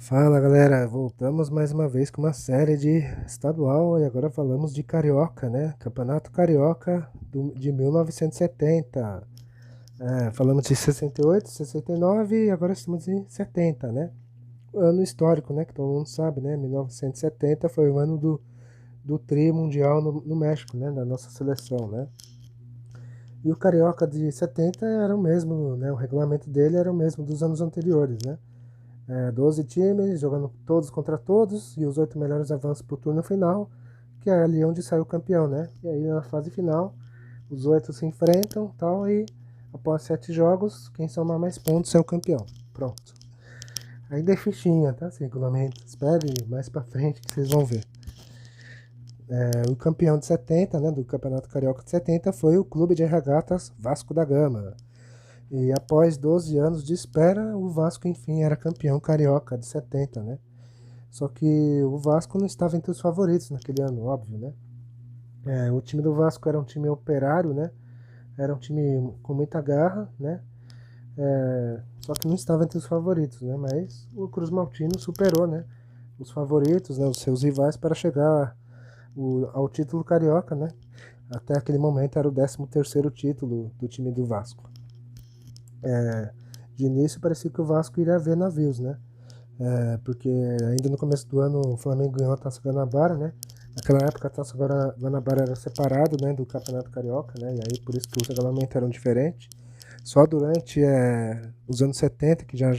Fala galera, voltamos mais uma vez com uma série de estadual e agora falamos de Carioca, né? Campeonato Carioca de 1970. Falamos de 68, 69 e agora estamos em 70, né? O ano histórico, né? Que todo mundo sabe, né? 1970 foi o ano do Tri Mundial no México, né? Da nossa seleção, né? E o Carioca de 70 era o mesmo, né? O regulamento dele era o mesmo dos anos anteriores, né? 12 times jogando todos contra todos e os 8 melhores avançam para o turno final, que é ali onde sai o campeão, né? E aí na fase final, os 8 se enfrentam tal, e após 7 jogos, quem somar mais pontos é o campeão. Pronto. Ainda é fichinha, tá? Esse regulamento. Espere mais pra frente que vocês vão ver. O campeão de 70, né, do Campeonato Carioca de 70, foi o Clube de Regatas Vasco da Gama. E após 12 anos de espera, o Vasco enfim era campeão carioca de 70, né? Só que o Vasco não estava entre os favoritos naquele ano, óbvio, né? O time do Vasco era um time operário, né? Era um time com muita garra, né? Só que não estava entre os favoritos, né? Mas o Cruz Maltino superou, né? Os favoritos, né? Os seus rivais para chegar ao título carioca, né? Até aquele momento era o 13º título do time do Vasco. De início parecia que o Vasco iria ver navios, né? Porque ainda no começo do ano o Flamengo ganhou a Taça Guanabara, né? Naquela época a Taça Guanabara era separado, né, do Campeonato Carioca, né? E aí por isso que os regulamentos eram diferentes. Só durante os anos 70, que já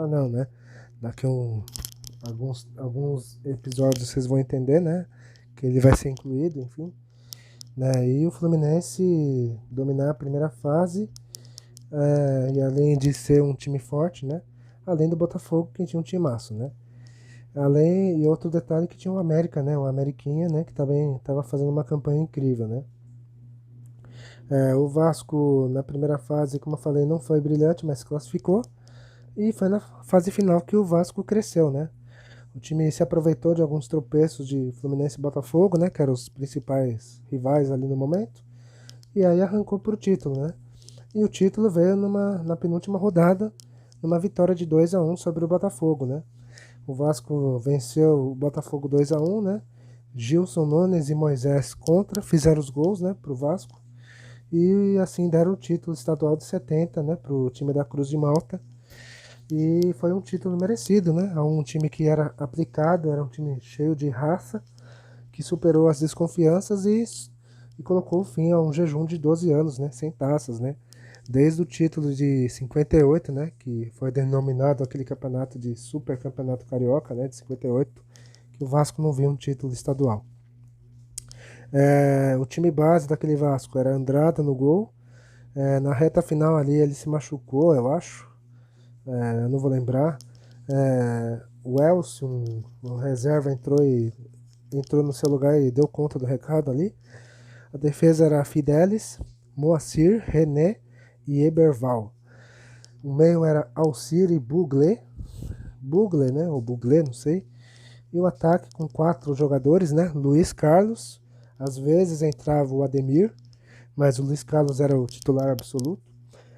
não, né? Daqui alguns episódios vocês vão entender, né? Que ele vai ser incluído, enfim. Né? E o Fluminense dominar a primeira fase, e além de ser um time forte, né? Além do Botafogo, que tinha um timaço, né? E outro detalhe que tinha o América, né? O Ameriquinha, né? Que também estava fazendo uma campanha incrível, né? O Vasco, na primeira fase, como eu falei, não foi brilhante, mas classificou. E foi na fase final que o Vasco cresceu, né? O time se aproveitou de alguns tropeços de Fluminense e Botafogo, né? Que eram os principais rivais ali no momento. E aí arrancou pro título, né? E o título veio na penúltima rodada, numa vitória de 2-1 sobre o Botafogo, né? O Vasco venceu o Botafogo 2-1, né? Gilson Nunes e Moisés contra fizeram os gols, né, pro Vasco. E assim deram o título estadual de 70, né, pro time da Cruz de Malta. E foi um título merecido, né? A um time que era aplicado, era um time cheio de raça, que superou as desconfianças e colocou fim a um jejum de 12 anos, né, sem taças, né? Desde o título de 58, né, que foi denominado aquele campeonato de Super Campeonato Carioca, né, de 58, que o Vasco não viu um título estadual. O time base daquele Vasco era Andrada no gol. Na reta final ali ele se machucou, eu acho. Eu não vou lembrar. O Elcio, o reserva, entrou no seu lugar e deu conta do recado ali. A defesa era Fidelis, Moacir, René e Eberval. O meio era Alcir e Bugle, né? Ou Bugle, não sei. E o ataque com 4 jogadores, né? Luiz Carlos, às vezes entrava o Ademir, mas o Luiz Carlos era o titular absoluto.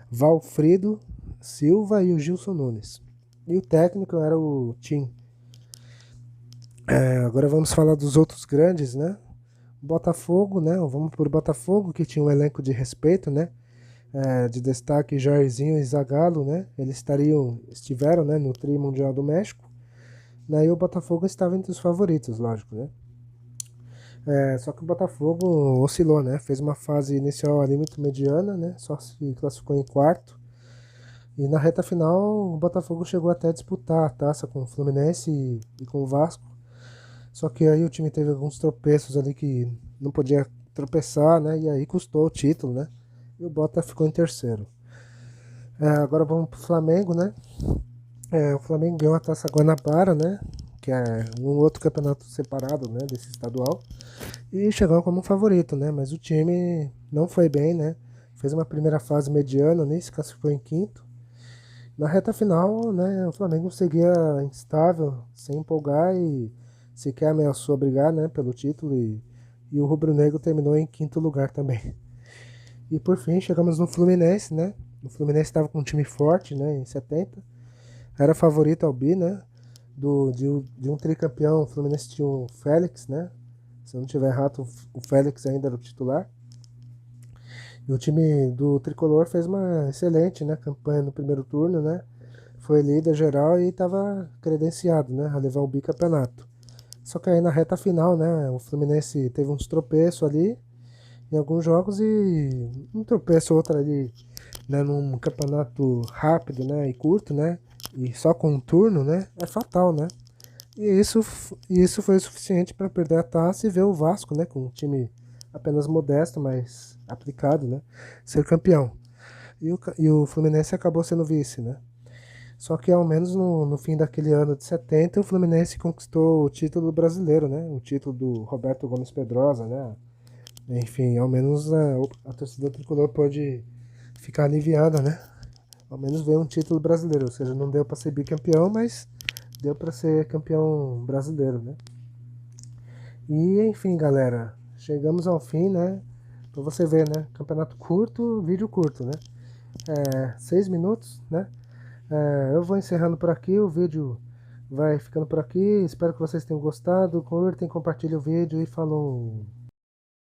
Valfrido Silva e o Gilson Nunes. E o técnico era o Tim. Agora vamos falar dos outros grandes, né? Botafogo, né? Vamos por Botafogo, que tinha um elenco de respeito, né? De destaque Jairzinho e Zagallo, né? Eles estiveram, né, no Tri Mundial do México. Daí o Botafogo estava entre os favoritos, lógico, né? Só que o Botafogo oscilou, né? Fez uma fase inicial ali muito mediana, né? Só se classificou em quarto. E na reta final o Botafogo chegou até a disputar a taça com o Fluminense e com o Vasco. Só que aí o time teve alguns tropeços ali que não podia tropeçar, né? E aí custou o título, né? E o Bota ficou em terceiro. Agora vamos pro Flamengo, né? O Flamengo ganhou a Taça Guanabara, né? Que é um outro campeonato separado, né? Desse estadual. E chegou como favorito, né? Mas o time não foi bem, né? Fez uma primeira fase mediana, nem se classificou em quinto. Na reta final, né? O Flamengo seguia instável, sem empolgar e sequer ameaçou brigar, né? Pelo título e o rubro-negro terminou em quinto lugar também. E por fim chegamos no Fluminense, né? O Fluminense estava com um time forte, né? Em 70. Era favorito ao bi, né? de um tricampeão. O Fluminense tinha o Félix, né? Se eu não tiver errado, o Félix ainda era o titular. E o time do Tricolor fez uma excelente, né, campanha no primeiro turno, né? Foi líder geral e estava credenciado, né, a levar o bicampeonato. Só que aí na reta final, né, o Fluminense teve uns tropeços ali em alguns jogos e um tropeço outro ali, né, num campeonato rápido, né, e curto, né, e só com um turno, né, é fatal, né? E isso foi o suficiente para perder a taça e ver o Vasco, né, com um time apenas modesto, mas aplicado, né, ser campeão. E o Fluminense acabou sendo vice, né? Só que ao menos no fim daquele ano de 70, o Fluminense conquistou o título brasileiro, né? O título do Roberto Gomes Pedrosa, né? Enfim, ao menos a torcida tricolor pode ficar aliviada, né? Ao menos veio um título brasileiro, ou seja, não deu para ser bicampeão, mas deu para ser campeão brasileiro, né? E enfim, galera, chegamos ao fim, né? Pra você ver, né? Campeonato curto, vídeo curto, né? 6 minutos, né? Eu vou encerrando por aqui, o vídeo vai ficando por aqui. Espero que vocês tenham gostado. Curtem, compartilhem o vídeo e falou!